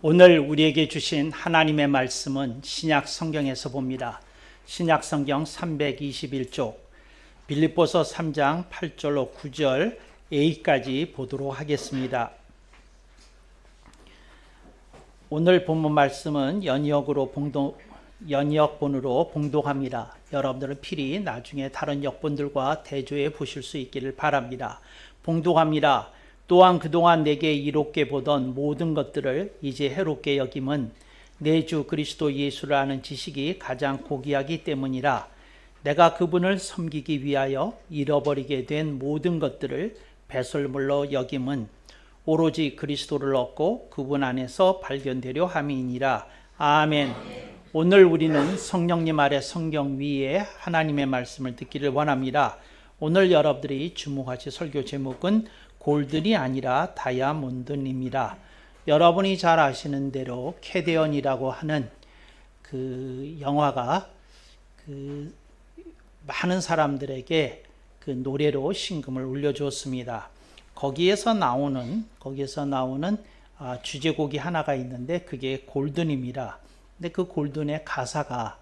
오늘 우리에게 주신 하나님의 말씀은 신약 성경에서 봅니다. 신약 성경 321쪽 빌립보서 3장 8절로 9절 A까지 보도록 하겠습니다. 오늘 본문 말씀은 연이어본으로 봉독합니다. 여러분들은 필히 나중에 다른 역본들과 대조해 보실 수 있기를 바랍니다. 봉독합니다. 또한 그동안 내게 이롭게 보던 모든 것들을 이제 해롭게 여김은 내 주 그리스도 예수를 아는 지식이 가장 고귀하기 때문이라. 내가 그분을 섬기기 위하여 잃어버리게 된 모든 것들을 배설물로 여김은 오로지 그리스도를 얻고 그분 안에서 발견되려 함이니라. 아멘. 오늘 우리는 성령님 아래 성경 위에 하나님의 말씀을 듣기를 원합니다. 오늘 여러분들이 주목하실 설교 제목은 골든이 아니라 다이아몬드입니다. 여러분이 잘 아시는 대로 캐대언이라고 하는 그 영화가 많은 사람들에게 그 노래로 신금을 울려주었습니다. 거기에서 나오는 주제곡이 하나가 있는데 그게 골든입니다. 근데 그 골든의 가사가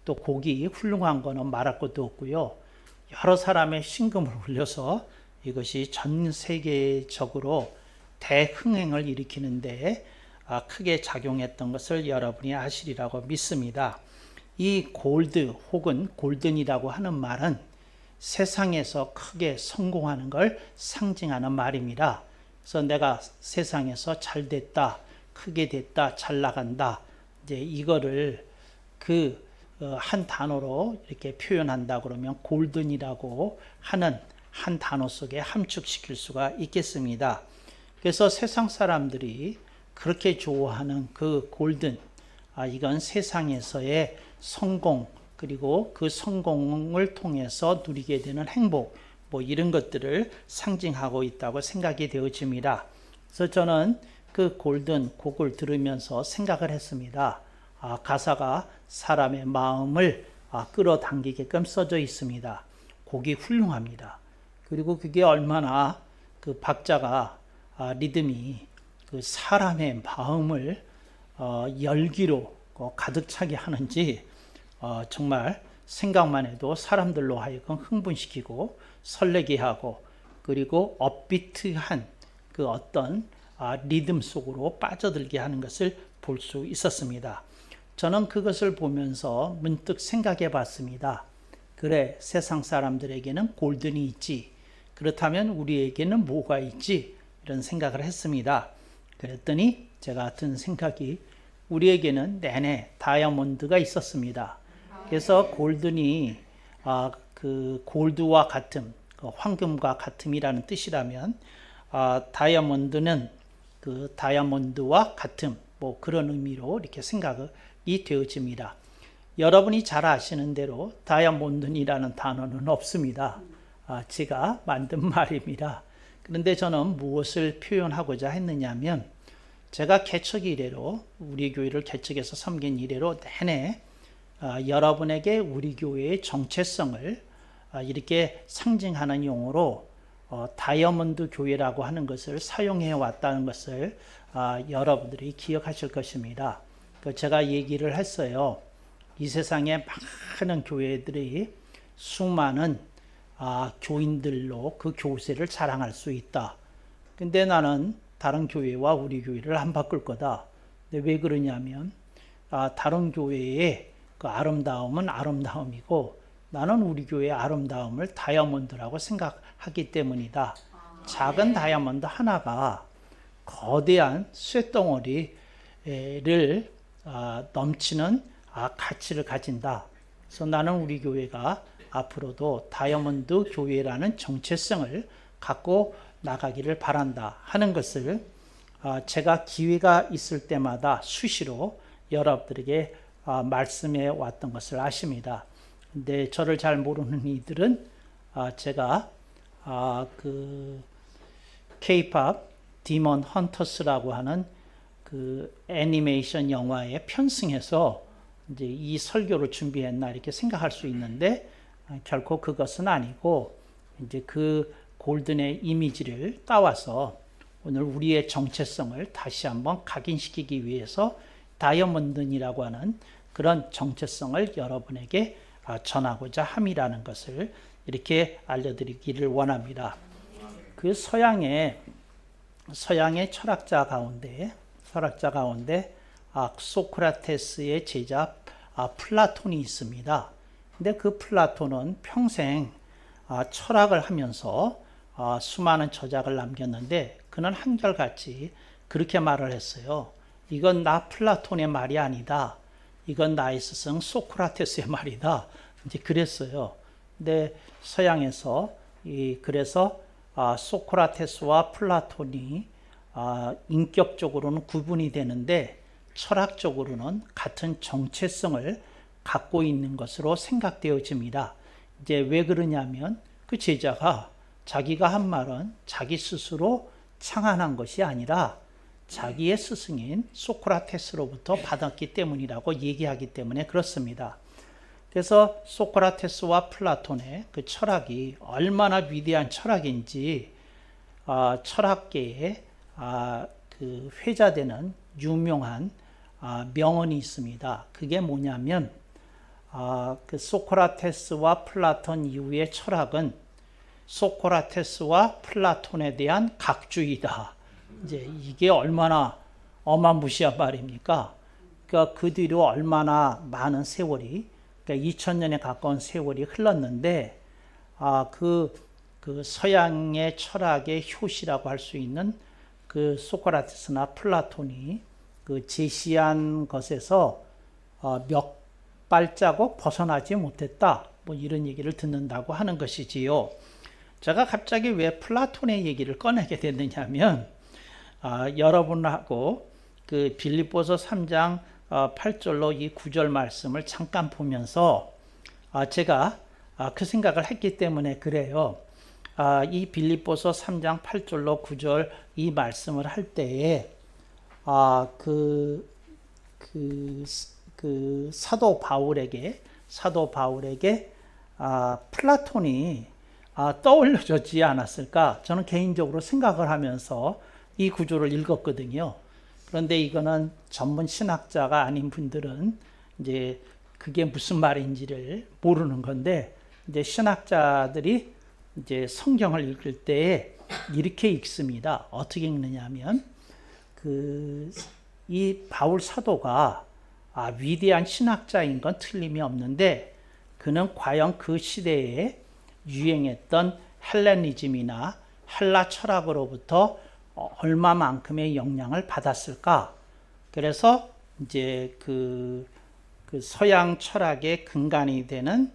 또 곡이 훌륭한 거는 말할 것도 없고요. 여러 사람의 신금을 울려서 이것이 전 세계적으로 대흥행을 일으키는데 크게 작용했던 것을 여러분이 아시리라고 믿습니다. 이 골드 혹은 골든이라고 하는 말은 세상에서 크게 성공하는 걸 상징하는 말입니다. 그래서 내가 세상에서 잘 됐다, 크게 됐다, 잘 나간다, 이제 이거를 한 단어로 이렇게 표현한다 그러면 골든이라고 하는 한 단어 속에 함축시킬 수가 있겠습니다. 그래서 세상 사람들이 그렇게 좋아하는 그 골든, 이건 세상에서의 성공, 그리고 그 성공을 통해서 누리게 되는 행복, 이런 것들을 상징하고 있다고 생각이 되어집니다. 그래서 저는 그 골든 곡을 들으면서 생각을 했습니다. 가사가 사람의 마음을 끌어당기게끔 써져 있습니다. 곡이 훌륭합니다. 그리고 그게 얼마나 그 박자가 리듬이 그 사람의 마음을 열기로 가득 차게 하는지 정말 생각만 해도 사람들로 하여금 흥분시키고 설레게 하고 그리고 업비트한 그 어떤 리듬 속으로 빠져들게 하는 것을 볼 수 있었습니다. 저는 그것을 보면서 문득 생각해 봤습니다. 그래, 세상 사람들에게는 골든이 있지. 그렇다면 우리에게는 뭐가 있지? 이런 생각을 했습니다. 그랬더니 제가 든 생각이 우리에게는 내내 다이아몬드가 있었습니다. 그래서 골든이 그 골드와 같음, 황금과 같음이라는 뜻이라면 다이아몬드는 그 다이아몬드와 같음, 그런 의미로 이렇게 생각이 되어집니다. 여러분이 잘 아시는 대로 다이아몬드이라는 단어는 없습니다. 제가 만든 말입니다. 그런데 저는 무엇을 표현하고자 했느냐면 제가 개척 이래로 우리 교회를 개척해서 섬긴 이래로 내내 여러분에게 우리 교회의 정체성을 이렇게 상징하는 용어로 다이아몬드 교회라고 하는 것을 사용해 왔다는 것을 여러분들이 기억하실 것입니다. 제가 얘기를 했어요. 이 세상에 많은 교회들이 수많은 교인들로 그 교세를 자랑할 수 있다. 근데 나는 다른 교회와 우리 교회를 안 바꿀 거다. 근데 왜 그러냐면 다른 교회의 그 아름다움은 아름다움이고 나는 우리 교회의 아름다움을 다이아몬드라고 생각하기 때문이다. 작은 다이아몬드 하나가 거대한 쇳덩어리를 넘치는 가치를 가진다. 그래서 나는 우리 교회가 앞으로도 다이아몬드 교회라는 정체성을 갖고 나가기를 바란다 하는 것을 제가 기회가 있을 때마다 수시로 여러분들에게 말씀해 왔던 것을 아십니다. 근데 저를 잘 모르는 이들은 제가 그 K-pop 디몬 헌터스라고 하는 그 애니메이션 영화에 편승해서 이제 이 설교를 준비했나 이렇게 생각할 수 있는데 결코 그것은 아니고 이제 그 골든의 이미지를 따와서 오늘 우리의 정체성을 다시 한번 각인시키기 위해서 다이아몬드니라고 하는 그런 정체성을 여러분에게 전하고자 함이라는 것을 이렇게 알려드리기를 원합니다. 그 서양의 철학자 가운데 소크라테스의 제자 플라톤이 있습니다. 근데 그 플라톤은 평생 철학을 하면서 수많은 저작을 남겼는데 그는 한결같이 그렇게 말을 했어요. 이건 나 플라톤의 말이 아니다. 이건 나의 스승 소크라테스의 말이다. 이제 그랬어요. 근데 서양에서 그래서 소크라테스와 플라톤이 인격적으로는 구분이 되는데 철학적으로는 같은 정체성을 갖고 있는 것으로 생각되어집니다. 이제 왜 그러냐면 그 제자가 자기가 한 말은 자기 스스로 창안한 것이 아니라 자기의 스승인 소크라테스로부터 받았기 때문이라고 얘기하기 때문에 그렇습니다. 그래서 소크라테스와 플라톤의 그 철학이 얼마나 위대한 철학인지 철학계에 그 회자되는 유명한 명언이 있습니다. 그게 뭐냐면 그 소크라테스와 플라톤 이후의 철학은 소크라테스와 플라톤에 대한 각주이다. 이제 이게 얼마나 어마무시한 말입니까? 그러니까 그 뒤로 얼마나 많은 세월이, 그러니까 2000년에 가까운 세월이 흘렀는데 그 서양의 철학의 효시라고 할 수 있는 그 소크라테스나 플라톤이 그 제시한 것에서 몇 발자국 벗어나지 못했다. 뭐 이런 얘기를 듣는다고 하는 것이지요. 제가 갑자기 왜 플라톤의 얘기를 꺼내게 됐느냐면 여러분하고 그 빌립보서 3장 8절로 이 9절 말씀을 잠깐 보면서 제가 그 생각을 했기 때문에 그래요. 이 빌립보서 3장 8절로 9절 이 말씀을 할 때에 그 사도 바울에게 플라톤이 떠올려지지 않았을까? 저는 개인적으로 생각을 하면서 이 구조를 읽었거든요. 그런데 이거는 전문 신학자가 아닌 분들은 이제 그게 무슨 말인지를 모르는 건데, 이제 신학자들이 이제 성경을 읽을 때 이렇게 읽습니다. 어떻게 읽느냐면 이 바울 사도가 위대한 신학자인 건 틀림이 없는데 그는 과연 그 시대에 유행했던 헬레니즘이나 헬라 철학으로부터 얼마만큼의 영향을 받았을까? 그래서 이제 그 서양 철학의 근간이 되는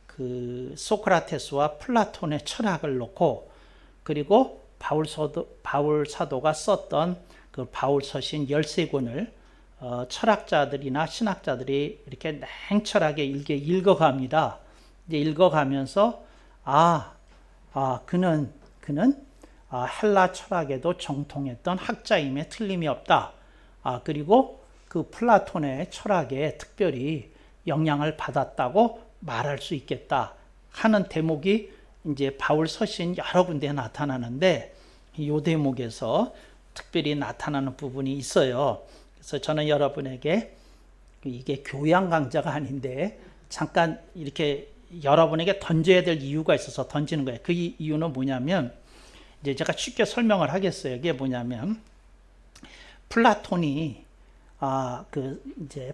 그 소크라테스와 플라톤의 철학을 놓고, 그리고 바울 사도가 썼던 그 바울 서신 13권을 철학자들이나 신학자들이 이렇게 냉철하게 읽어갑니다. 이제 읽어가면서 그는 헬라 철학에도 정통했던 학자임에 틀림이 없다. 그리고 그 플라톤의 철학에 특별히 영향을 받았다고 말할 수 있겠다 하는 대목이 이제 바울 서신 여러 군데에 나타나는데 이 대목에서 특별히 나타나는 부분이 있어요. 그래서 저는 여러분에게 이게 교양 강좌가 아닌데 잠깐 이렇게 여러분에게 던져야 될 이유가 있어서 던지는 거예요. 그 이유는 뭐냐면 이제 제가 쉽게 설명을 하겠어요. 이게 뭐냐면 플라톤이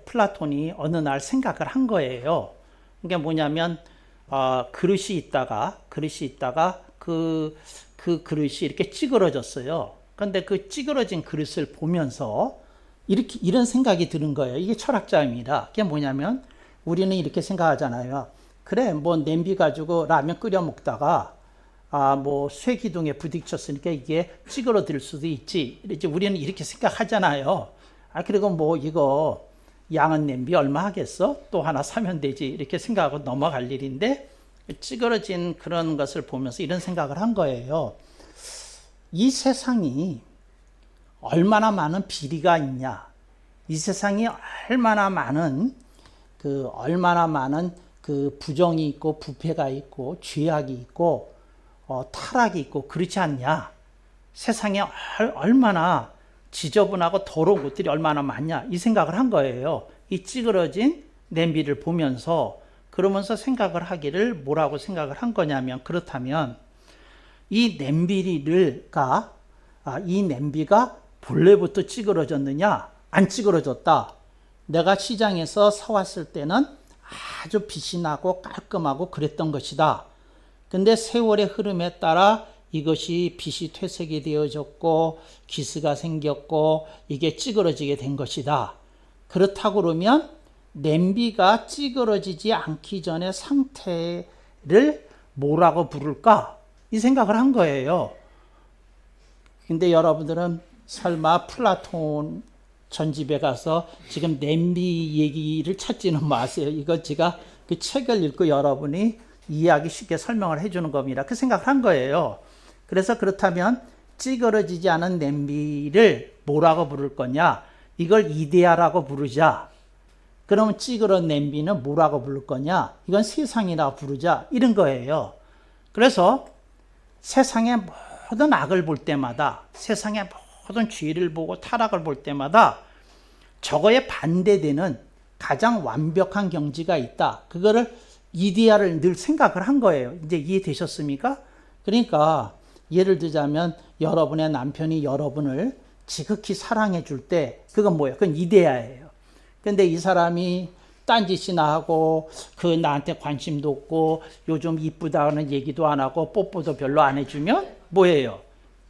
플라톤이 어느 날 생각을 한 거예요. 그게 뭐냐면 그릇이 있다가 그 그릇이 이렇게 찌그러졌어요. 그런데 그 찌그러진 그릇을 보면서 이런 생각이 드는 거예요. 이게 철학자입니다. 그게 뭐냐면 우리는 이렇게 생각하잖아요. 그래, 뭐 냄비 가지고 라면 끓여 먹다가 뭐 쇠기둥에 부딪혔으니까 이게 찌그러들 수도 있지. 이제 우리는 이렇게 생각하잖아요. 그리고 뭐 이거 양은 냄비 얼마 하겠어? 또 하나 사면 되지. 이렇게 생각하고 넘어갈 일인데 찌그러진 그런 것을 보면서 이런 생각을 한 거예요. 이 세상이 얼마나 많은 비리가 있냐. 이 세상이 얼마나 많은 그 부정이 있고 부패가 있고 죄악이 있고 타락이 있고 그렇지 않냐. 세상에 얼마나 지저분하고 더러운 것들이 얼마나 많냐 이 생각을 한 거예요. 이 찌그러진 냄비를 보면서 그러면서 생각을 하기를 뭐라고 생각을 한 거냐면 그렇다면 이 냄비가 본래부터 찌그러졌느냐? 안 찌그러졌다. 내가 시장에서 사왔을 때는 아주 빛이 나고 깔끔하고 그랬던 것이다. 근데 세월의 흐름에 따라 이것이 빛이 퇴색이 되어졌고 기스가 생겼고 이게 찌그러지게 된 것이다. 그렇다고 그러면 냄비가 찌그러지지 않기 전의 상태를 뭐라고 부를까? 이 생각을 한 거예요. 근데 여러분들은 설마 플라톤 전집에 가서 지금 냄비 얘기를 찾지는 마세요. 이거 제가 그 책을 읽고 여러분이 이해하기 쉽게 설명을 해주는 겁니다. 그 생각을 한 거예요. 그래서 그렇다면 찌그러지지 않은 냄비를 뭐라고 부를 거냐? 이걸 이데아라고 부르자. 그러면 찌그러진 냄비는 뭐라고 부를 거냐? 이건 세상이라고 부르자. 이런 거예요. 그래서 세상의 모든 악을 볼 때마다, 세상의 모든 죄를 보고 타락을 볼 때마다 저거에 반대되는 가장 완벽한 경지가 있다. 그거를 이데아를 늘 생각을 한 거예요. 이제 이해되셨습니까? 그러니까 예를 들자면 여러분의 남편이 여러분을 지극히 사랑해 줄 때 그건 뭐예요? 그건 이데아예요. 근데 이 사람이 딴짓이나 하고 그 나한테 관심도 없고 요즘 이쁘다는 얘기도 안 하고 뽀뽀도 별로 안 해주면 뭐예요?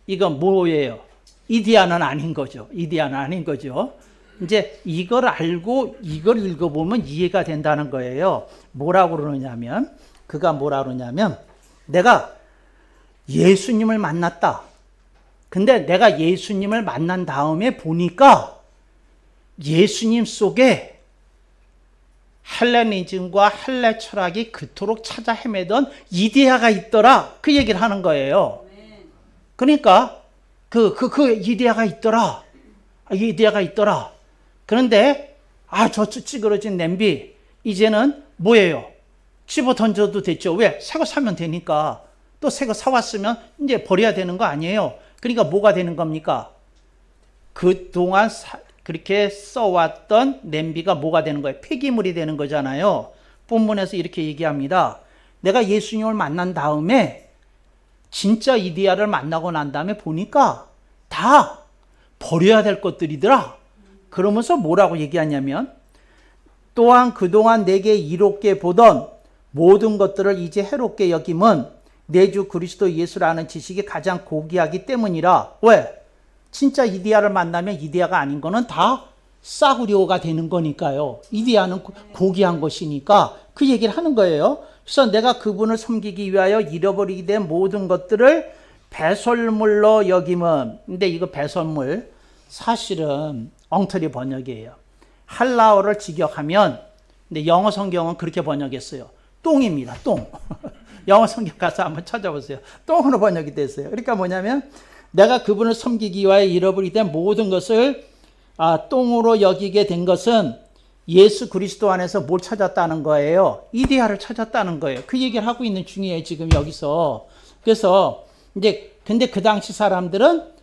이건 뭐예요? 이데아는 아닌 거죠. 이데아는 아닌 거죠. 이제 이걸 알고 이걸 읽어보면 이해가 된다는 거예요. 뭐라고 그러냐면 그가 뭐라 그러냐면 내가 예수님을 만났다. 근데 내가 예수님을 만난 다음에 보니까 예수님 속에 헬레니즘과 헬레 철학이 그토록 찾아 헤매던 이데아가 있더라. 그 얘기를 하는 거예요. 그러니까 그 이데아가 있더라. 이데아가 있더라. 그런데 저 찌그러진 냄비 이제는 뭐예요? 집어 던져도 됐죠. 왜? 새 거 사면 되니까. 또 새 거 사왔으면 이제 버려야 되는 거 아니에요. 그러니까 뭐가 되는 겁니까? 그동안 그렇게 써왔던 냄비가 뭐가 되는 거예요? 폐기물이 되는 거잖아요. 본문에서 이렇게 얘기합니다. 내가 예수님을 만난 다음에 진짜 이데아를 만나고 난 다음에 보니까 다 버려야 될 것들이더라. 그러면서 뭐라고 얘기하냐면 또한 그동안 내게 이롭게 보던 모든 것들을 이제 해롭게 여김은 내 주 그리스도 예수를 아는 지식이 가장 고귀하기 때문이라. 왜? 진짜 이데아를 만나면 이데아가 아닌 거는 다 싸구려가 되는 거니까요. 이데아는 고귀한 것이니까 그 얘기를 하는 거예요. 그래서 내가 그분을 섬기기 위하여 잃어버리게 된 모든 것들을 배설물로 여김은. 근데 이거 배설물 사실은 엉터리 번역이에요. 할라어를 직역하면 근데 영어 성경은 그렇게 번역했어요. 똥입니다. 똥. 영어 성경 가서 한번 찾아보세요. 똥으로 번역이 됐어요. 그러니까 뭐냐면 내가 그분을 섬기기 위하여 잃어버리게 된 모든 것을 똥으로 여기게 된 것은 예수 그리스도 안에서 뭘 찾았다는 거예요? 이데아를 찾았다는 거예요. 그 얘기를 하고 있는 중이에요. 지금 여기서. 그래서 이제 근데 그 당시 사람들은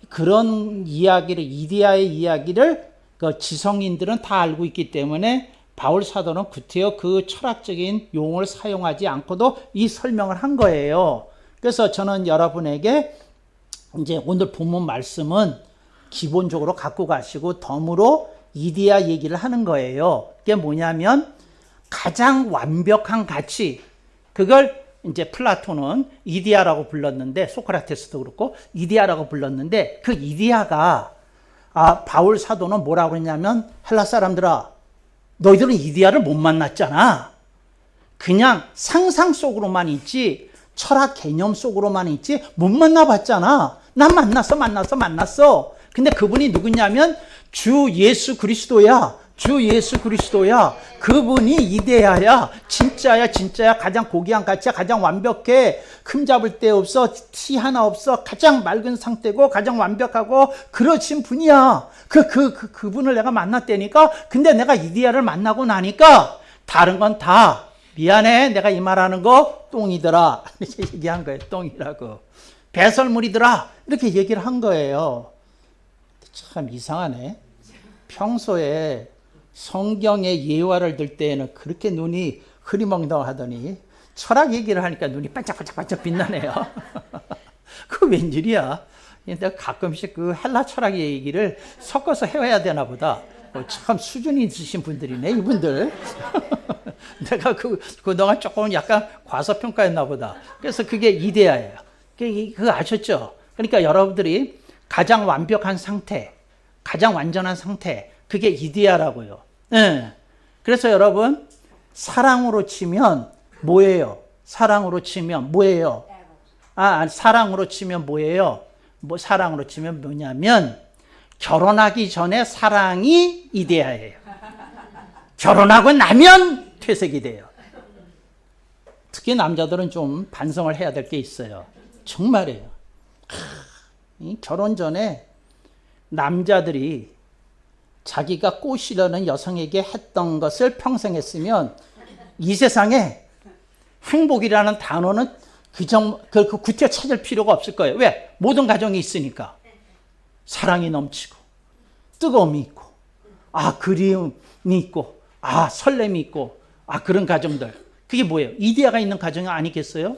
그런 이야기를 이데아의 이야기를 그 지성인들은 다 알고 있기 때문에 바울 사도는 구태여 그 철학적인 용어를 사용하지 않고도 이 설명을 한 거예요. 그래서 저는 여러분에게 이제 오늘 본문 말씀은 기본적으로 갖고 가시고 덤으로 이데아 얘기를 하는 거예요. 그게 뭐냐면 가장 완벽한 가치, 그걸 이제 플라톤은 이데아라고 불렀는데 소크라테스도 그렇고 이데아라고 불렀는데 그 이데아가 바울 사도는 뭐라고 했냐면 헬라 사람들아 너희들은 이데아를 못 만났잖아. 그냥 상상 속으로만 있지 철학 개념 속으로만 있지 못 만나봤잖아. 난 만났어. 근데 그분이 누구냐면 주 예수 그리스도야. 주 예수 그리스도야. 그분이 이데아야. 진짜야. 가장 고귀한 가치야. 가장 완벽해. 흠잡을 데 없어. 티 하나 없어. 가장 맑은 상태고 가장 완벽하고 그러신 분이야. 그분을 내가 만났다니까. 근데 내가 이데아를 만나고 나니까 다른 건 다 미안해. 내가 이 말하는 거 똥이더라. 이렇게 얘기한 거예요. 똥이라고. 배설물이더라. 이렇게 얘기를 한 거예요. 참 이상하네. 평소에 성경의 예화를 들 때에는 그렇게 눈이 흐리멍덩하더니 철학 얘기를 하니까 눈이 반짝반짝 빛나네요. 그 웬일이야. 내가 가끔씩 그 헬라 철학 얘기를 섞어서 해야 되나 보다. 참 수준이 있으신 분들이네, 이분들. 내가 그동안 조금 약간 과소평가했나 보다. 그래서 그게 이데아예요. 그거 아셨죠? 그러니까 여러분들이 가장 완벽한 상태, 가장 완전한 상태, 그게 이데아라고요. 네. 그래서 여러분, 사랑으로 치면 뭐예요? 사랑으로 치면 뭐예요? 사랑으로 치면 뭐예요? 사랑으로 치면 뭐냐면, 결혼하기 전에 사랑이 이데아예요. 결혼하고 나면 퇴색이 돼요. 특히 남자들은 좀 반성을 해야 될 게 있어요. 정말이에요. 결혼 전에 남자들이 자기가 꼬시려는 여성에게 했던 것을 평생 했으면 이 세상에 행복이라는 단어는 그 구태 찾을 필요가 없을 거예요. 왜? 모든 가정이 있으니까. 사랑이 넘치고 뜨거움이 있고 그리움이 있고 설렘이 있고 그런 가정들. 그게 뭐예요? 이데아가 있는 가정이 아니겠어요?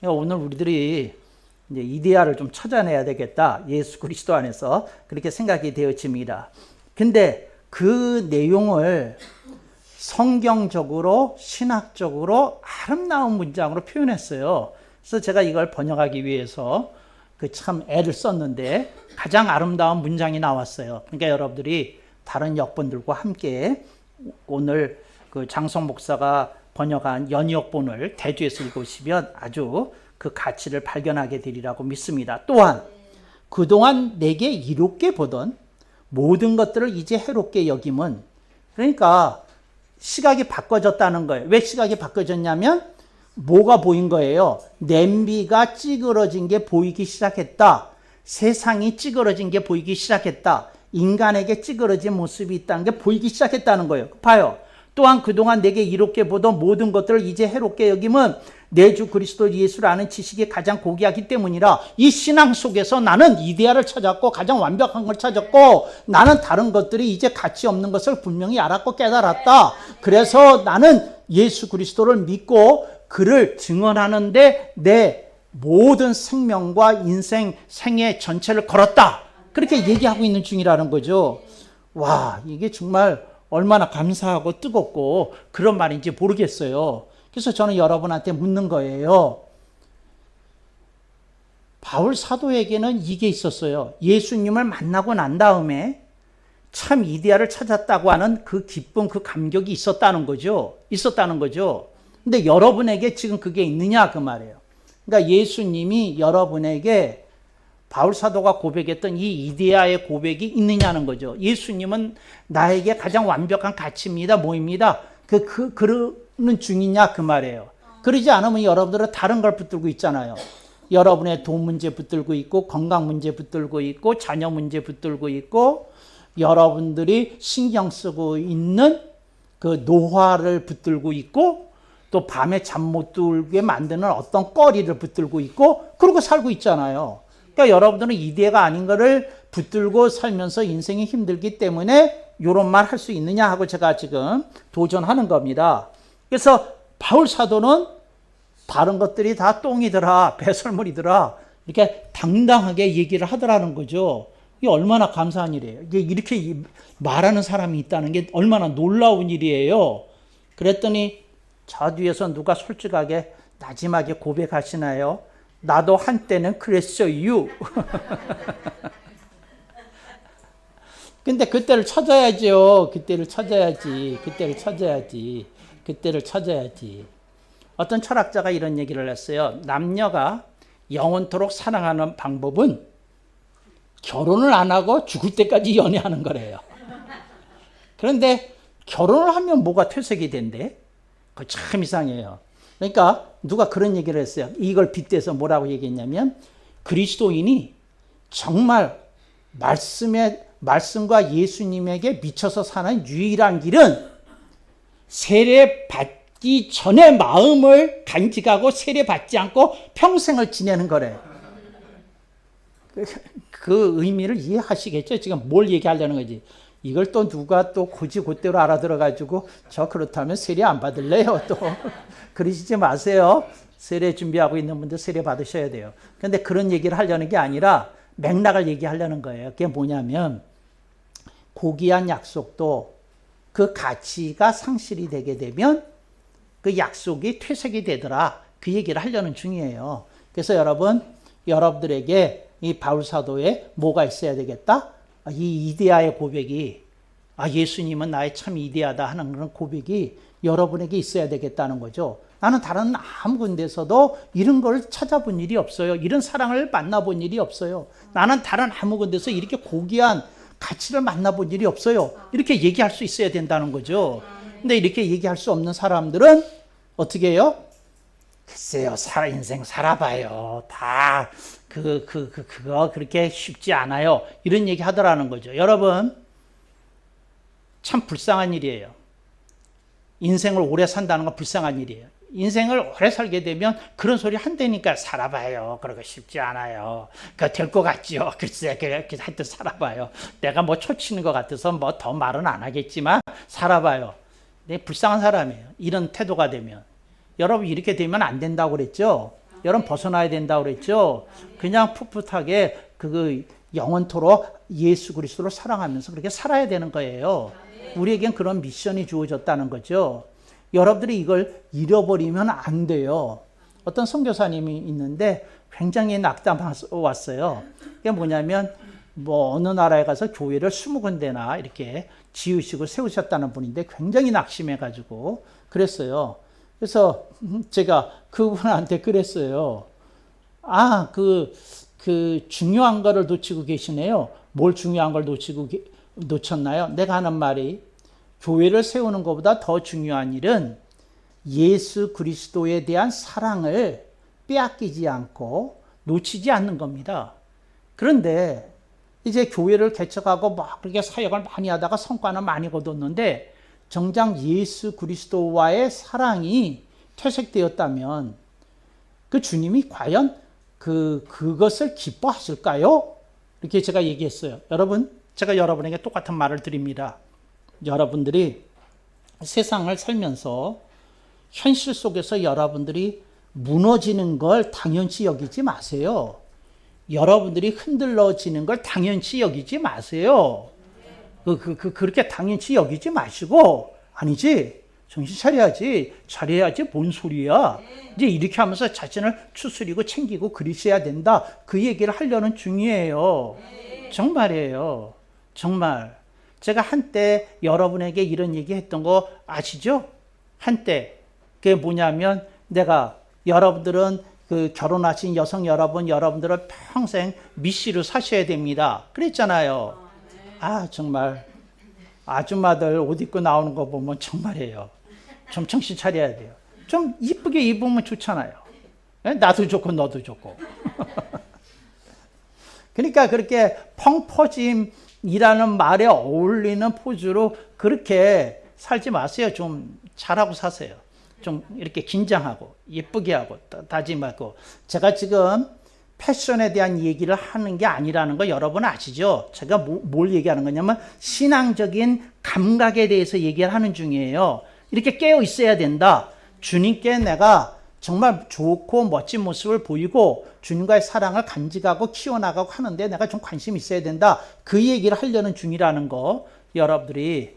오늘 우리들이 이제 이데아를 좀 찾아내야 되겠다. 예수 그리스도 안에서 그렇게 생각이 되어집니다. 근데 그 내용을 성경적으로 신학적으로 아름다운 문장으로 표현했어요. 그래서 제가 이걸 번역하기 위해서 참 애를 썼는데 가장 아름다운 문장이 나왔어요. 그러니까 여러분들이 다른 역본들과 함께 오늘 그 장성 목사가 번역한 연역본을 대주에서 읽으시면 아주 그 가치를 발견하게 되리라고 믿습니다. 또한 그동안 내게 이롭게 보던 모든 것들을 이제 해롭게 여김은, 그러니까 시각이 바꿔졌다는 거예요. 왜 시각이 바꿔졌냐면 뭐가 보인 거예요? 냄비가 찌그러진 게 보이기 시작했다. 세상이 찌그러진 게 보이기 시작했다. 인간에게 찌그러진 모습이 있다는 게 보이기 시작했다는 거예요. 봐요. 또한 그동안 내게 이롭게 보던 모든 것들을 이제 해롭게 여김은 내 주 그리스도 예수를 아는 지식이 가장 고귀하기 때문이라. 이 신앙 속에서 나는 이데아를 찾았고 가장 완벽한 걸 찾았고 나는 다른 것들이 이제 가치 없는 것을 분명히 알았고 깨달았다. 그래서 나는 예수 그리스도를 믿고 그를 증언하는데 내 모든 생명과 인생, 생애 전체를 걸었다. 그렇게 얘기하고 있는 중이라는 거죠. 와, 이게 정말 얼마나 감사하고 뜨겁고 그런 말인지 모르겠어요. 그래서 저는 여러분한테 묻는 거예요. 바울 사도에게는 이게 있었어요. 예수님을 만나고 난 다음에 참 이데아를 찾았다고 하는 그 기쁨, 그 감격이 있었다는 거죠. 근데 여러분에게 지금 그게 있느냐 그 말이에요. 그러니까 예수님이 여러분에게 바울 사도가 고백했던 이 이데아의 고백이 있느냐는 거죠. 예수님은 나에게 가장 완벽한 가치입니다. 뭐입니다? 그러는 중이냐 그 말이에요. 그러지 않으면 여러분들은 다른 걸 붙들고 있잖아요. 여러분의 돈 문제 붙들고 있고 건강 문제 붙들고 있고 자녀 문제 붙들고 있고 여러분들이 신경 쓰고 있는 그 노화를 붙들고 있고 또 밤에 잠 못 들게 만드는 어떤 꺼리를 붙들고 있고 그러고 살고 있잖아요. 그러니까 여러분들은 이데아가 아닌 거를 붙들고 살면서 인생이 힘들기 때문에 이런 말 할 수 있느냐 하고 제가 지금 도전하는 겁니다. 그래서 바울 사도는 다른 것들이 다 똥이더라, 배설물이더라 이렇게 당당하게 얘기를 하더라는 거죠. 이게 얼마나 감사한 일이에요. 이렇게 말하는 사람이 있다는 게 얼마나 놀라운 일이에요. 그랬더니 저 뒤에서 누가 솔직하게 나지막에 고백하시나요? 나도 한때는 그랬어요. 근데 그때를 찾아야죠. 그때를 찾아야지. 어떤 철학자가 이런 얘기를 했어요. 남녀가 영원토록 사랑하는 방법은 결혼을 안 하고 죽을 때까지 연애하는 거래요. 그런데 결혼을 하면 뭐가 퇴색이 된대? 그거 참 이상해요. 그러니까 누가 그런 얘기를 했어요. 이걸 빗대서 뭐라고 얘기했냐면 그리스도인이 정말 말씀과 예수님에게 미쳐서 사는 유일한 길은 세례받기 전에 마음을 간직하고 세례받지 않고 평생을 지내는 거래요. 그 의미를 이해하시겠죠? 지금 뭘 얘기하려는 거지? 이걸 또 누가 또 굳이 그대로 알아들어가지고 저 그렇다면 세례 안 받을래요? 또 그러시지 마세요. 세례 준비하고 있는 분들 세례 받으셔야 돼요. 근데 그런 얘기를 하려는 게 아니라 맥락을 얘기하려는 거예요. 그게 뭐냐면 고귀한 약속도 그 가치가 상실이 되게 되면 그 약속이 퇴색이 되더라. 그 얘기를 하려는 중이에요. 그래서 여러분들에게 이 바울 사도에 뭐가 있어야 되겠다? 이 이데아의 고백이, 예수님은 나의 참 이데아다 하는 그런 고백이 여러분에게 있어야 되겠다는 거죠. 나는 다른 아무 군데서도 이런 걸 찾아본 일이 없어요. 이런 사랑을 만나본 일이 없어요. 나는 다른 아무 군데서 이렇게 고귀한 가치를 만나본 일이 없어요. 이렇게 얘기할 수 있어야 된다는 거죠. 근데 이렇게 얘기할 수 없는 사람들은 어떻게 해요? 글쎄요, 인생 살아봐요. 다 그거 그렇게 쉽지 않아요. 이런 얘기 하더라는 거죠. 여러분, 참 불쌍한 일이에요. 인생을 오래 산다는 건 불쌍한 일이에요. 인생을 오래 살게 되면 그런 소리 한다니까. 살아봐요. 그러고 쉽지 않아요. 그거 될 것 같지요. 글쎄, 하여튼 살아봐요. 내가 뭐 초치는 것 같아서 뭐 더 말은 안 하겠지만 살아봐요. 네, 불쌍한 사람이에요. 이런 태도가 되면. 여러분, 이렇게 되면 안 된다고 그랬죠? 여러분, 벗어나야 된다고 그랬죠? 그냥 풋풋하게 영원토록 예수 그리스도를 사랑하면서 그렇게 살아야 되는 거예요. 우리에겐 그런 미션이 주어졌다는 거죠. 여러분들이 이걸 잃어버리면 안 돼요. 어떤 선교사님이 있는데 굉장히 낙담 왔어요. 그게 뭐냐면 어느 나라에 가서 교회를 20군데나 이렇게 지으시고 세우셨다는 분인데 굉장히 낙심해가지고 그랬어요. 그래서 제가 그분한테 그랬어요. 중요한 거를 놓치고 계시네요. 뭘 중요한 걸 놓쳤나요? 내가 하는 말이 교회를 세우는 것보다 더 중요한 일은 예수 그리스도에 대한 사랑을 빼앗기지 않고 놓치지 않는 겁니다. 그런데 이제 교회를 개척하고 그렇게 사역을 많이 하다가 성과는 많이 거뒀는데 정작 예수 그리스도와의 사랑이 퇴색되었다면 그 주님이 과연 그것을 기뻐하실까요? 이렇게 제가 얘기했어요. 여러분, 제가 여러분에게 똑같은 말을 드립니다. 여러분들이 세상을 살면서 현실 속에서 여러분들이 무너지는 걸 당연시 여기지 마세요. 여러분들이 흔들러지는 걸 당연시 여기지 마세요. 그렇게 당연시 여기지 마시고, 아니지, 정신 차려야지, 잘해야지, 뭔 소리야. 이제 이렇게 하면서 자신을 추스리고 챙기고 그리셔야 된다. 그 얘기를 하려는 중이에요. 정말이에요. 정말. 제가 한때 여러분에게 이런 얘기 했던 거 아시죠? 한때. 그게 뭐냐면 내가 여러분들은 결혼하신 여성 여러분들은 평생 미씨로 사셔야 됩니다. 그랬잖아요. 정말 아줌마들 옷 입고 나오는 거 보면 정말이에요. 좀 정신 차려야 돼요. 좀 이쁘게 입으면 좋잖아요. 나도 좋고 너도 좋고. 그러니까 그렇게 펑퍼짐이라는 말에 어울리는 포즈로 그렇게 살지 마세요. 좀 잘하고 사세요. 좀 이렇게 긴장하고 예쁘게 하고 다짐하고. 제가 지금 패션에 대한 얘기를 하는 게 아니라는 거 여러분 아시죠? 제가 뭘 얘기하는 거냐면 신앙적인 감각에 대해서 얘기를 하는 중이에요. 이렇게 깨어 있어야 된다. 주님께 내가 정말 좋고 멋진 모습을 보이고 주님과의 사랑을 간직하고 키워나가고 하는데 내가 좀 관심이 있어야 된다. 그 얘기를 하려는 중이라는 거 여러분들이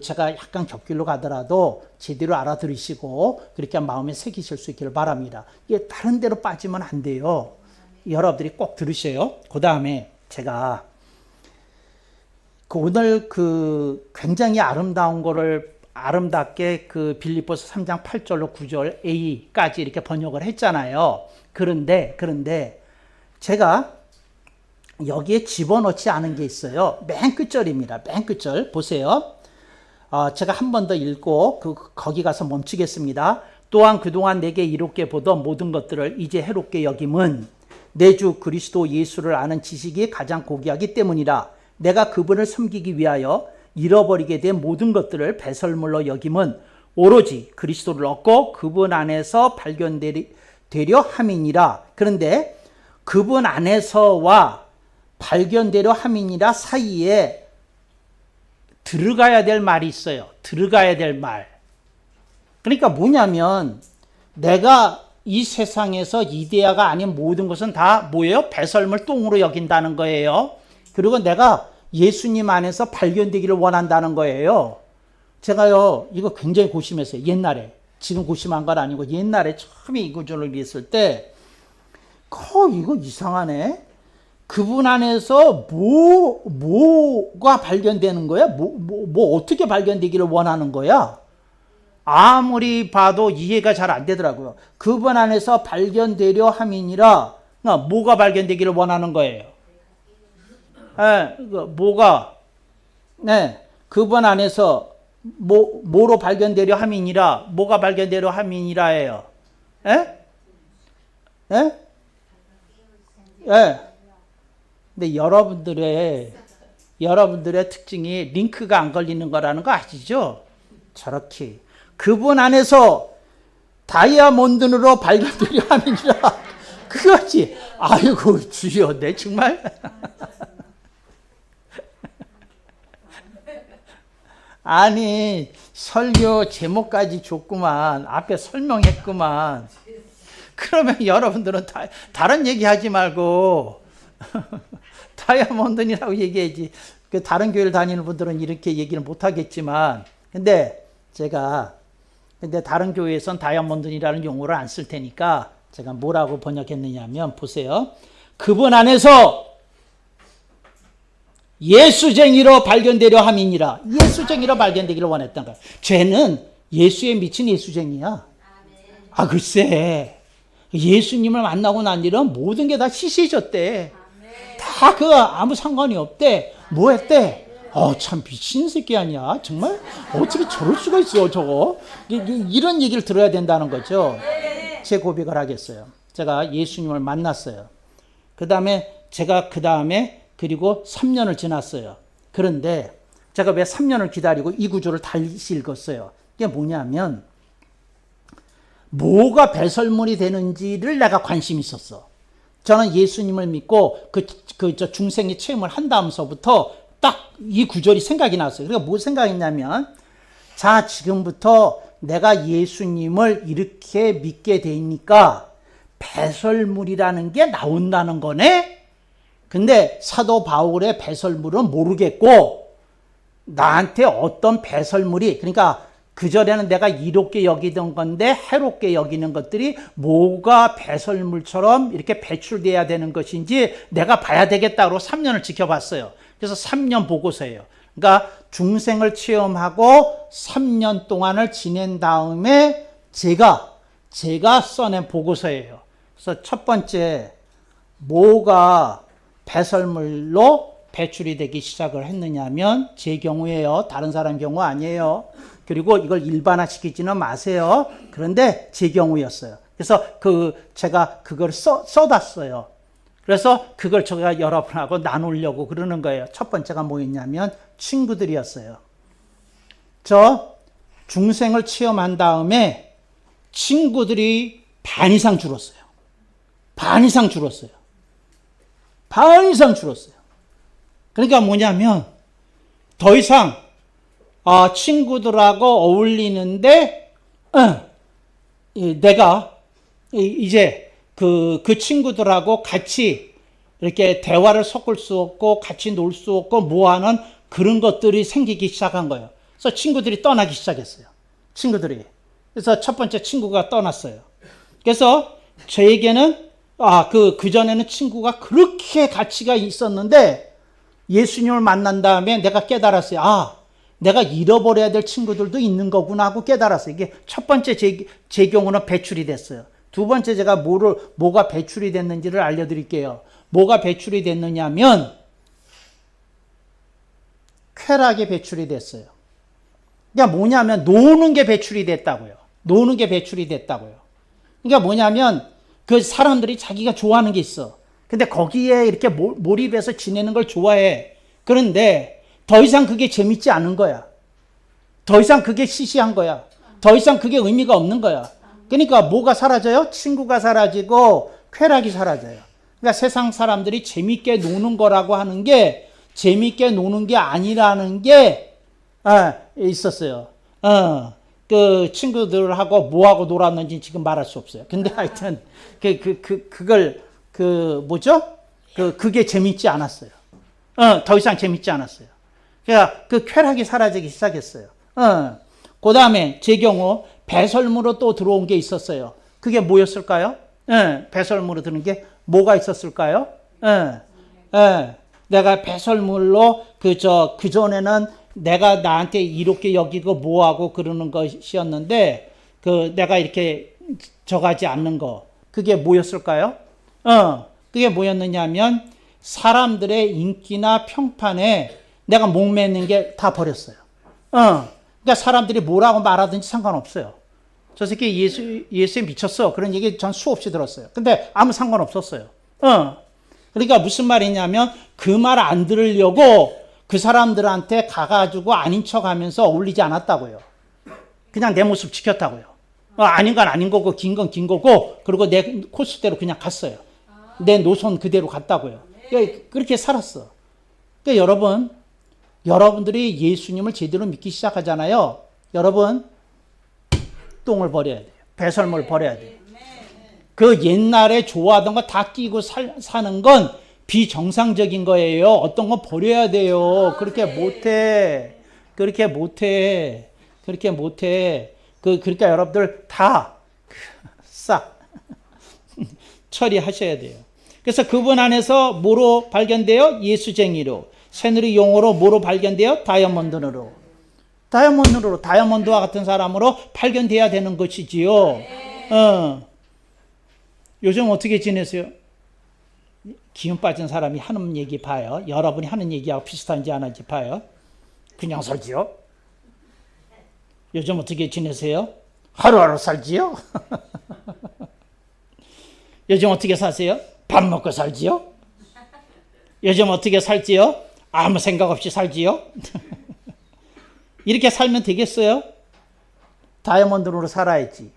제가 약간 곁길로 가더라도 제대로 알아들으시고 그렇게 마음에 새기실 수 있기를 바랍니다. 이게 다른 데로 빠지면 안 돼요. 여러분들이 꼭 들으셔요. 그 다음에 제가 오늘 굉장히 아름다운 거를 아름답게 빌립보서 3장 8절로 9절 A까지 이렇게 번역을 했잖아요. 그런데 제가 여기에 집어넣지 않은 게 있어요. 맨 끝절입니다. 맨 끝절 보세요. 제가 한 번 더 읽고 거기 가서 멈추겠습니다. 또한 그동안 내게 이롭게 보던 모든 것들을 이제 해롭게 여김은 내 주 그리스도 예수를 아는 지식이 가장 고귀하기 때문이라. 내가 그분을 섬기기 위하여 잃어버리게 된 모든 것들을 배설물로 여김은 오로지 그리스도를 얻고 그분 안에서 발견되려 함이니라. 그런데 그분 안에서와 발견되려 함이니라 사이에 들어가야 될 말이 있어요. 들어가야 될 말. 그러니까 뭐냐면 내가 이 세상에서 이데아가 아닌 모든 것은 다 뭐예요? 배설물 똥으로 여긴다는 거예요. 그리고 내가 예수님 안에서 발견되기를 원한다는 거예요. 제가요, 이거 굉장히 고심했어요. 옛날에. 지금 고심한 건 아니고 옛날에 처음에 이 구조를 했을 때 이거 이상하네. 그분 안에서 뭐가 발견되는 거야? 어떻게 발견되기를 원하는 거야? 아무리 봐도 이해가 잘 안 되더라고요. 그분 안에서 발견되려 함이니라. 뭐가 발견되기를 원하는 거예요? 그분 안에서 뭐로 발견되려 함이니라. 뭐가 발견되려 함이니라예요? 근데 여러분들의 특징이 링크가 안 걸리는 거라는 거 아시죠? 저렇게. 그분 안에서 다이아몬드로 발견되려 함이니라. 그거지. 아이고, 주여, 내 정말. 아니, 설교 제목까지 줬구만. 앞에 설명했구만. 그러면 여러분들은 다른 얘기 하지 말고, 다이아몬드라고 얘기해야지. 다른 교회를 다니는 분들은 이렇게 얘기를 못 하겠지만, 근데 다른 교회에선 다이아몬드라는 용어를 안 쓸 테니까 제가 뭐라고 번역했느냐면 보세요. 그분 안에서 예수쟁이로 발견되려 함이니라. 예수쟁이로 발견되기를 원했던 거야. 죄는 예수에 미친 예수쟁이야. 글쎄. 예수님을 만나고 난 일은 모든 게 다 시시해졌대. 다 그거 아무 상관이 없대. 뭐 했대? 참 미친 새끼 아니야. 정말 어떻게 저럴 수가 있어 저거. 이런 얘기를 들어야 된다는 거죠. 제 고백을 하겠어요. 제가 예수님을 만났어요. 그 다음에 그리고 3년을 지났어요. 그런데 제가 왜 3년을 기다리고 이 구조를 다시 읽었어요. 이게 뭐냐면 뭐가 배설물이 되는지를 내가 관심이 있었어. 저는 예수님을 믿고 중생의 체험을 한 다음서부터 딱 이 구절이 생각이 났어요. 그러니까 뭐 생각했냐면, 자, 지금부터 내가 예수님을 이렇게 믿게 되니까 배설물이라는 게 나온다는 거네? 근데 사도 바울의 배설물은 모르겠고, 나한테 어떤 배설물이, 그러니까 그전에는 내가 이롭게 여기던 건데 해롭게 여기는 것들이 뭐가 배설물처럼 이렇게 배출돼야 되는 것인지 내가 봐야 되겠다고 3년을 지켜봤어요. 그래서 3년 보고서예요. 그러니까 중생을 체험하고 3년 동안을 지낸 다음에 제가 써낸 보고서예요. 그래서 첫 번째, 뭐가 배설물로 배출이 되기 시작을 했느냐면 제 경우예요. 다른 사람 경우 아니에요. 그리고 이걸 일반화시키지는 마세요. 그런데 제 경우였어요. 그래서 제가 그걸 써놨어요. 그래서 그걸 제가 여러분하고 나누려고 그러는 거예요. 첫 번째가 뭐였냐면 친구들이었어요. 저 중생을 체험한 다음에 친구들이 반 이상 줄었어요. 반 이상 줄었어요. 그러니까 뭐냐면 더 이상 친구들하고 어울리는데 내가 이제 그 친구들하고 같이 이렇게 대화를 섞을 수 없고 같이 놀 수 없고 뭐하는 그런 것들이 생기기 시작한 거예요. 그래서 친구들이 떠나기 시작했어요. 그래서 첫 번째 친구가 떠났어요. 그래서 저에게는 그전에는 친구가 그렇게 가치가 있었는데 예수님을 만난 다음에 내가 깨달았어요. 내가 잃어버려야 될 친구들도 있는 거구나 하고 깨달았어요. 이게 첫 번째 제 경우는 배출이 됐어요. 두 번째 제가 뭐가 배출이 됐는지를 알려드릴게요. 뭐가 배출이 됐느냐면 쾌락이 배출이 됐어요. 그러니까 뭐냐면 노는 게 배출이 됐다고요. 그러니까 뭐냐면 그 사람들이 자기가 좋아하는 게 있어. 근데 거기에 이렇게 몰입해서 지내는 걸 좋아해. 그런데 더 이상 그게 재밌지 않은 거야. 더 이상 그게 시시한 거야. 더 이상 그게 의미가 없는 거야. 그러니까 뭐가 사라져요? 친구가 사라지고 쾌락이 사라져요. 그러니까 세상 사람들이 재밌게 노는 거라고 하는 게 재밌게 노는 게 아니라는 게 있었어요. 그 친구들하고 뭐하고 놀았는지 지금 말할 수 없어요. 근데 하여튼 그걸 그게 재밌지 않았어요. 더 이상 재밌지 않았어요. 그러니까 그 쾌락이 사라지기 시작했어요. 그 다음에 제 경우 배설물로 또 들어온 게 있었어요. 그게 뭐였을까요? 배설물로 드는 게 뭐가 있었을까요? 내가 배설물로 그전에는 내가 나한테 이롭게 여기고 뭐하고 그러는 것이었는데 내가 이렇게 저가지 않는 거 그게 뭐였을까요? 그게 뭐였느냐면 사람들의 인기나 평판에 내가 목매는 게 다 버렸어요. 그러니까 사람들이 뭐라고 말하든지 상관없어요. 저 새끼 예수에 미쳤어. 그런 얘기 전 수없이 들었어요. 근데 아무 상관없었어요. 그러니까 무슨 말이냐면 그 말 안 들으려고 그 사람들한테 가가지고 아닌 척 하면서 어울리지 않았다고요. 그냥 내 모습 지켰다고요. 아닌 건 아닌 거고, 긴 건 긴 거고, 그리고 내 코스대로 그냥 갔어요. 내 노선 그대로 갔다고요. 그렇게 살았어. 그러니까 여러분들이 예수님을 제대로 믿기 시작하잖아요. 여러분, 똥을 버려야 돼요. 배설물 버려야 돼요. 그 옛날에 좋아하던 거 다 끼고 사는 건 비정상적인 거예요. 어떤 거 버려야 돼요. 그렇게 못해. 그러니까 여러분들 다 싹 처리하셔야 돼요. 그래서 그분 안에서 뭐로 발견돼요? 예수쟁이로. 새누리 용어로 뭐로 발견돼요? 다이아몬드로. 다이아몬드와 같은 사람으로 발견돼야 되는 것이지요. 요즘 어떻게 지내세요? 기운 빠진 사람이 하는 얘기 봐요. 여러분이 하는 얘기하고 비슷한지 안 한지 봐요. 그냥 살지요? 요즘 어떻게 지내세요? 하루하루 살지요? 요즘 어떻게 사세요? 밥 먹고 살지요? 요즘 어떻게 살지요? 아무 생각 없이 살지요? 이렇게 살면 되겠어요? 다이아몬드로 살아야지.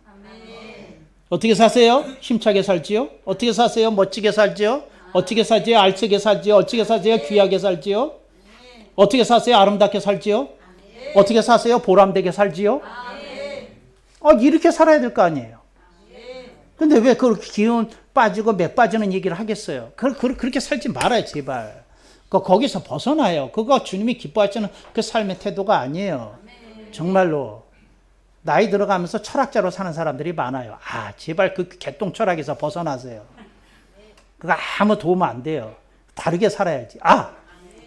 어떻게 사세요? 힘차게 살지요? 어떻게 사세요? 멋지게 살지요? 어떻게 사세요? 알차게 살지요? 어떻게 사세요? 귀하게 살지요? 어떻게 사세요? 아름답게 살지요? 어떻게 사세요? 보람되게 살지요? 이렇게 살아야 될 거 아니에요. 근데 왜 그렇게 기운 빠지고 맥 빠지는 얘기를 하겠어요? 그렇게 살지 말아요, 제발. 거기서 벗어나요. 그거 주님이 기뻐하시는 그 삶의 태도가 아니에요. 정말로. 나이 들어가면서 철학자로 사는 사람들이 많아요. 제발 그 개똥 철학에서 벗어나세요. 그거 아무 도움 안 돼요. 다르게 살아야지.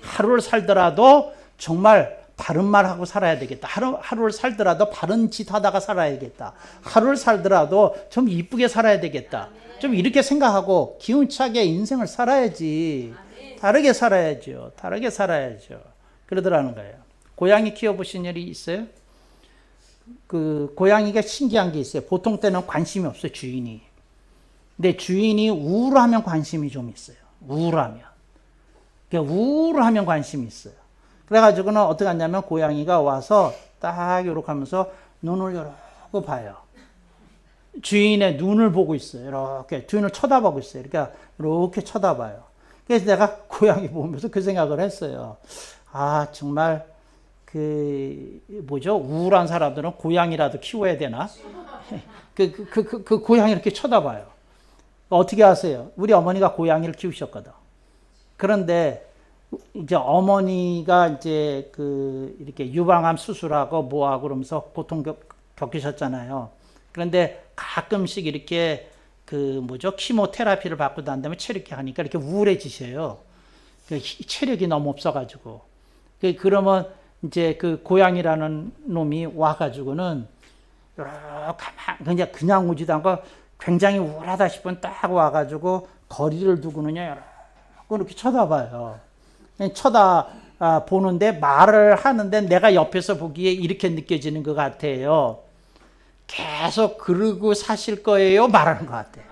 하루를 살더라도 정말 바른 말 하고 살아야 되겠다. 하루를 살더라도 바른 짓 하다가 살아야겠다. 하루를 살더라도 좀 이쁘게 살아야 되겠다. 좀 이렇게 생각하고 기운차게 인생을 살아야지. 다르게 살아야죠. 그러더라는 거예요. 고양이 키워보신 일이 있어요? 그 고양이가 신기한 게 있어요. 보통 때는 관심이 없어요, 주인이. 근데 주인이 우울하면 관심이 좀 있어요. 우울하면 관심이 있어요. 그래가지고는 어떻게 하냐면 고양이가 와서 딱 이렇게 하면서 눈을 이렇게 봐요. 주인의 눈을 보고 있어요. 이렇게 주인을 쳐다보고 있어요. 그러니까 이렇게 쳐다봐요. 그래서 내가 고양이 보면서 그 생각을 했어요. 정말 우울한 사람들은 고양이라도 키워야 되나? 그 고양이 이렇게 쳐다봐요. 어떻게 하세요? 우리 어머니가 고양이를 키우셨거든. 그런데 이제 어머니가 이제 이렇게 유방암 수술하고 뭐하고 그러면서 고통 겪으셨잖아요. 그런데 가끔씩 이렇게 키모테라피를 받고 난 다음에 체력이 하니까 이렇게 우울해지셔요. 체력이 너무 없어가지고. 그러면 이제 그 고양이라는 놈이 와가지고는 그냥 오지도 않고 굉장히 우울하다 싶으면 딱 와가지고 거리를 두고는요, 이렇게 쳐다봐요. 쳐다보는데 말을 하는데 내가 옆에서 보기에 이렇게 느껴지는 것 같아요. 계속 그러고 사실 거예요? 말하는 것 같아요.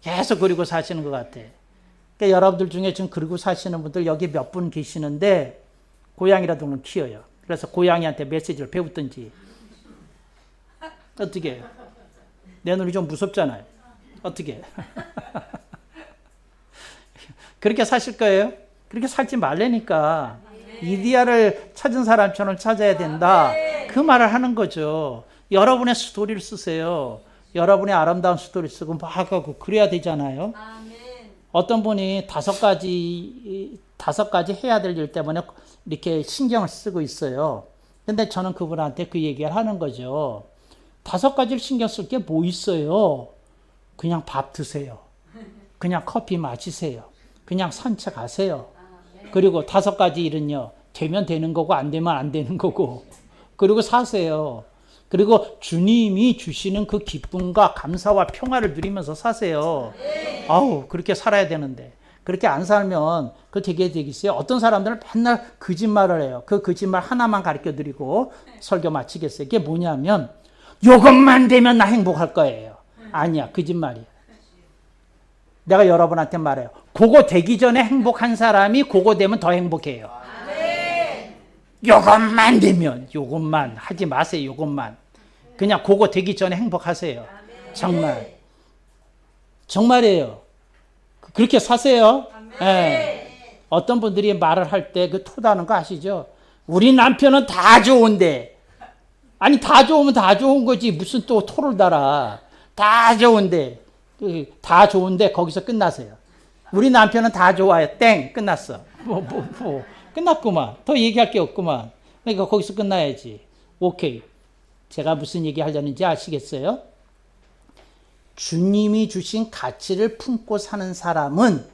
계속 그러고 사시는 것 같아요. 그러니까 여러분들 중에 지금 그러고 사시는 분들 여기 몇 분 계시는데 고양이라도 키워요. 그래서 고양이한테 메시지를 배웠든지. 어떻게 해요? 내 눈이 좀 무섭잖아요. 어떻게 해요? 그렇게 사실 거예요? 그렇게 살지 말라니까. 이데알을 찾은 사람처럼 찾아야 된다. 그 말을 하는 거죠. 여러분의 스토리를 쓰세요. 여러분의 아름다운 스토리 쓰고 막 하고 그래야 되잖아요. 어떤 분이 5가지 해야 될 일 때문에 이렇게 신경을 쓰고 있어요. 근데 저는 그분한테 그 얘기를 하는 거죠. 5가지를 신경 쓸 게 뭐 있어요? 그냥 밥 드세요. 그냥 커피 마시세요. 그냥 산책하세요. 그리고 5가지 일은요, 되면 되는 거고 안 되면 안 되는 거고, 그리고 사세요. 그리고 주님이 주시는 그 기쁨과 감사와 평화를 누리면서 사세요. 아우, 그렇게 살아야 되는데 그렇게 안 살면 그 되겠어요. 어떤 사람들은 맨날 거짓말을 해요. 그 거짓말 하나만 가르쳐 드리고 설교 마치겠어요. 그게 뭐냐면 요것만 되면 나 행복할 거예요. 아니야, 거짓말이야. 내가 여러분한테 말해요. 그거 되기 전에 행복한 사람이 그거 되면 더 행복해요. 요것만 되면, 요것만 하지 마세요. 요것만. 그냥 그거 되기 전에 행복하세요. 정말. 정말이에요. 그렇게 사세요. 네. 어떤 분들이 말을 할 때 그 토다는 거 아시죠? 우리 남편은 다 좋은데. 아니, 다 좋으면 다 좋은 거지. 무슨 또 토를 달아. 다 좋은데. 다 좋은데 거기서 끝나세요. 우리 남편은 다 좋아요. 땡. 끝났어. 끝났구만. 더 얘기할 게 없구만. 그러니까 거기서 끝나야지. 오케이. 제가 무슨 얘기 하려는지 아시겠어요? 주님이 주신 가치를 품고 사는 사람은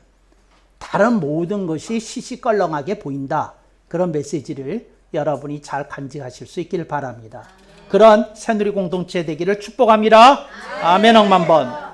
다른 모든 것이 시시껄렁하게 보인다. 그런 메시지를 여러분이 잘 간직하실 수 있기를 바랍니다. 그런 새누리 공동체 되기를 축복합니다. 아멘 억만 번.